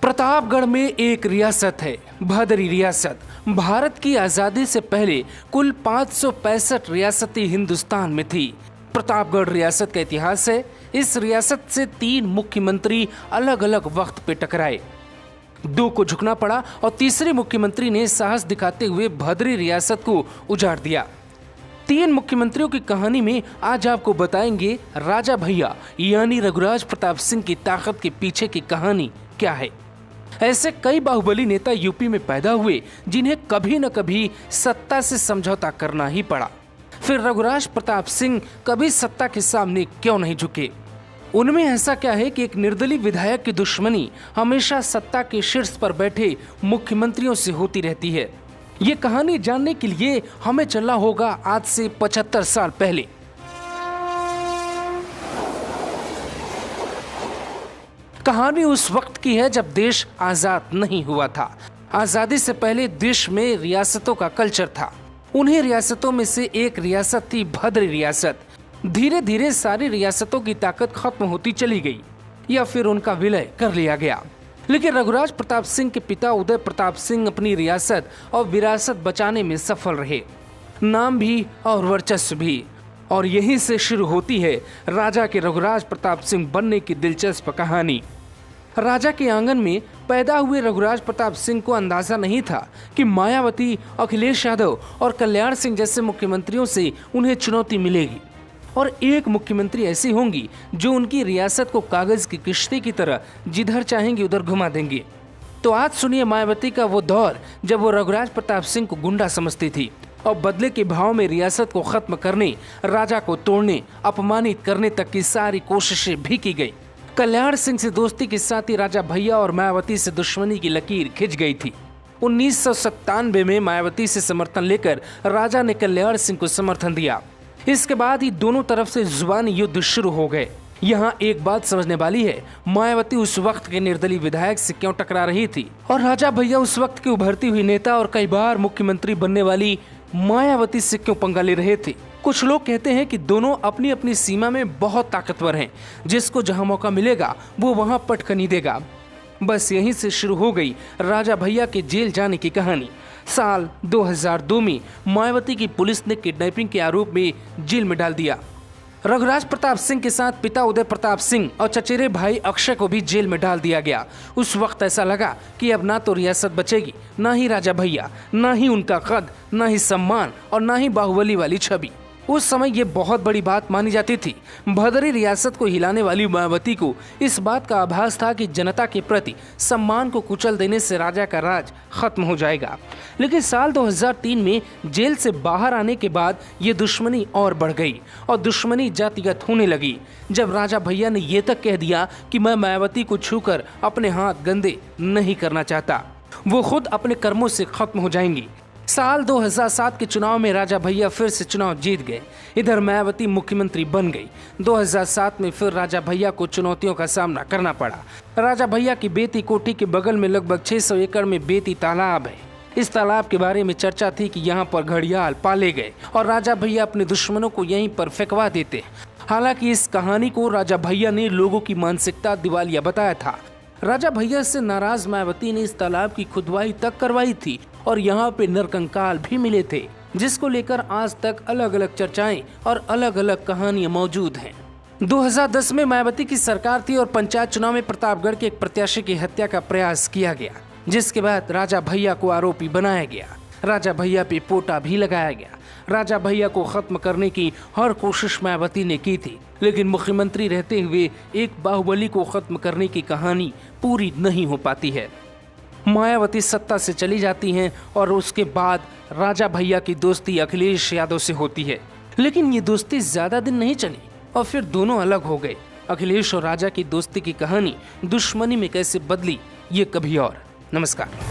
प्रतापगढ़ में एक रियासत है, भदरी रियासत। भारत की आजादी से पहले कुल 565 रियासतें हिंदुस्तान में थी। प्रतापगढ़ रियासत का इतिहास है। इस रियासत से 3 मुख्यमंत्री अलग अलग वक्त पे टकराए, 2 को झुकना पड़ा और तीसरे मुख्यमंत्री ने साहस दिखाते हुए भदरी रियासत को उजाड़ दिया। 3 मुख्यमंत्रियों की कहानी में आज आपको बताएंगे राजा भैया यानी रघुराज प्रताप सिंह की ताकत के पीछे की कहानी क्या है। ऐसे कई बाहुबली नेता यूपी में पैदा हुए जिन्हें कभी न कभी सत्ता से समझौता करना ही पड़ा। फिर रघुराज प्रताप सिंह कभी सत्ता के सामने क्यों नहीं झुके? उनमें ऐसा क्या है कि एक निर्दलीय विधायक की दुश्मनी हमेशा सत्ता के शीर्ष पर बैठे मुख्यमंत्रियों से होती रहती है। ये कहानी जानने के लिए हमें चलना होगा आज से 75 साल पहले। कहानी उस वक्त की है जब देश आजाद नहीं हुआ था। आजादी से पहले देश में रियासतों का कल्चर था। उन्हीं रियासतों में से एक रियासत थी भद्र रियासत। धीरे धीरे सारी रियासतों की ताकत खत्म होती चली गई या फिर उनका विलय कर लिया गया। लेकिन रघुराज प्रताप सिंह के पिता उदय प्रताप सिंह अपनी रियासत और विरासत बचाने में सफल रहे, नाम भी और वर्चस्व भी। और यहीं से शुरू होती है राजा के रघुराज प्रताप सिंह बनने की दिलचस्प कहानी। राजा के आंगन में पैदा हुए रघुराज प्रताप सिंह को अंदाजा नहीं था कि मायावती, अखिलेश यादव और कल्याण सिंह जैसे मुख्यमंत्रियों से उन्हें चुनौती मिलेगी और एक मुख्यमंत्री ऐसी होंगी जो उनकी रियासत को कागज की किश्ती की तरह जिधर चाहेंगे उधर घुमा देंगे। तो आज सुनिए मायावती का वो दौर जब वो रघुराज प्रताप सिंह को गुंडा समझती थी और बदले के भाव में रियासत को खत्म करने, राजा को तोड़ने, अपमानित करने तक की सारी कोशिशें भी की गई। कल्याण सिंह से दोस्ती के साथ ही राजा भैया और मायावती से दुश्मनी की लकीर खिंच गई थी। 1997 में मायावती से समर्थन लेकर राजा ने कल्याण सिंह को समर्थन दिया। इसके बाद ही दोनों तरफ से जुबानी युद्ध शुरू हो गए। यहाँ एक बात समझने वाली है, मायावती उस वक्त के निर्दलीय विधायक से क्यों टकरा रही थी और राजा भैया उस वक्त की उभरती हुई नेता और कई बार मुख्यमंत्री बनने वाली मायावती से क्यों पंगा ले रहे थे। कुछ लोग कहते हैं कि दोनों अपनी अपनी सीमा में बहुत ताकतवर हैं, जिसको जहां मौका मिलेगा वो वहां पटखनी देगा। बस यहीं से शुरू हो गई राजा भैया के जेल जाने की कहानी। साल 2002 में मायावती की पुलिस ने किडनैपिंग के आरोप में जेल में डाल दिया। रघुराज प्रताप सिंह के साथ पिता उदय प्रताप सिंह और चचेरे भाई अक्षय को भी जेल में डाल दिया गया। उस वक्त ऐसा लगा कि अब ना तो रियासत बचेगी, ना ही राजा भैया, ना ही उनका कद, ना ही सम्मान और ना ही बाहुबली वाली छवि। उस समय ये बहुत बड़ी बात मानी जाती थी। भदरी रियासत को हिलाने वाली मायावती को इस बात का आभास था कि जनता के प्रति सम्मान को कुचल देने से राजा का राज खत्म हो जाएगा। लेकिन साल 2003 में जेल से बाहर आने के बाद ये दुश्मनी और बढ़ गई और दुश्मनी जातिगत होने लगी, जब राजा भैया ने ये तक कह दिया कि मैं मायावती को छूकर अपने हाथ गंदे नहीं करना चाहता, वो खुद अपने कर्मों से खत्म हो जाएंगी। साल 2007 के चुनाव में राजा भैया फिर से चुनाव जीत गए। इधर मायावती मुख्यमंत्री बन गई। 2007 में फिर राजा भैया को चुनौतियों का सामना करना पड़ा। राजा भैया की बेती कोठी के बगल में लगभग 600 एकड़ में बेती तालाब है। इस तालाब के बारे में चर्चा थी कि यहाँ पर घड़ियाल पाले गए और राजा भैया अपने दुश्मनों को यहीं पर फेंकवा देते। हालांकि इस कहानी को राजा भैया ने लोगों की मानसिकता दिवालिया बताया था। राजा भैया से नाराज मायावती ने इस तालाब की खुदवाई तक करवाई थी और यहाँ पे नरकंकाल भी मिले थे, जिसको लेकर आज तक अलग अलग चर्चाएं और अलग अलग कहानियां मौजूद हैं। 2010 में मायावती की सरकार थी और पंचायत चुनाव में प्रतापगढ़ के एक प्रत्याशी की हत्या का प्रयास किया गया, जिसके बाद राजा भैया को आरोपी बनाया गया। राजा भैया पे पोटा भी लगाया गया। राजा भैया को खत्म करने की हर कोशिश मायावती ने की थी, लेकिन मुख्यमंत्री रहते हुए एक बाहुबली को खत्म करने की कहानी पूरी नहीं हो पाती है। मायावती सत्ता से चली जाती हैं और उसके बाद राजा भैया की दोस्ती अखिलेश यादव से होती है। लेकिन ये दोस्ती ज्यादा दिन नहीं चली और फिर दोनों अलग हो गए। अखिलेश और राजा की दोस्ती की कहानी दुश्मनी में कैसे बदली, ये कभी और। नमस्कार।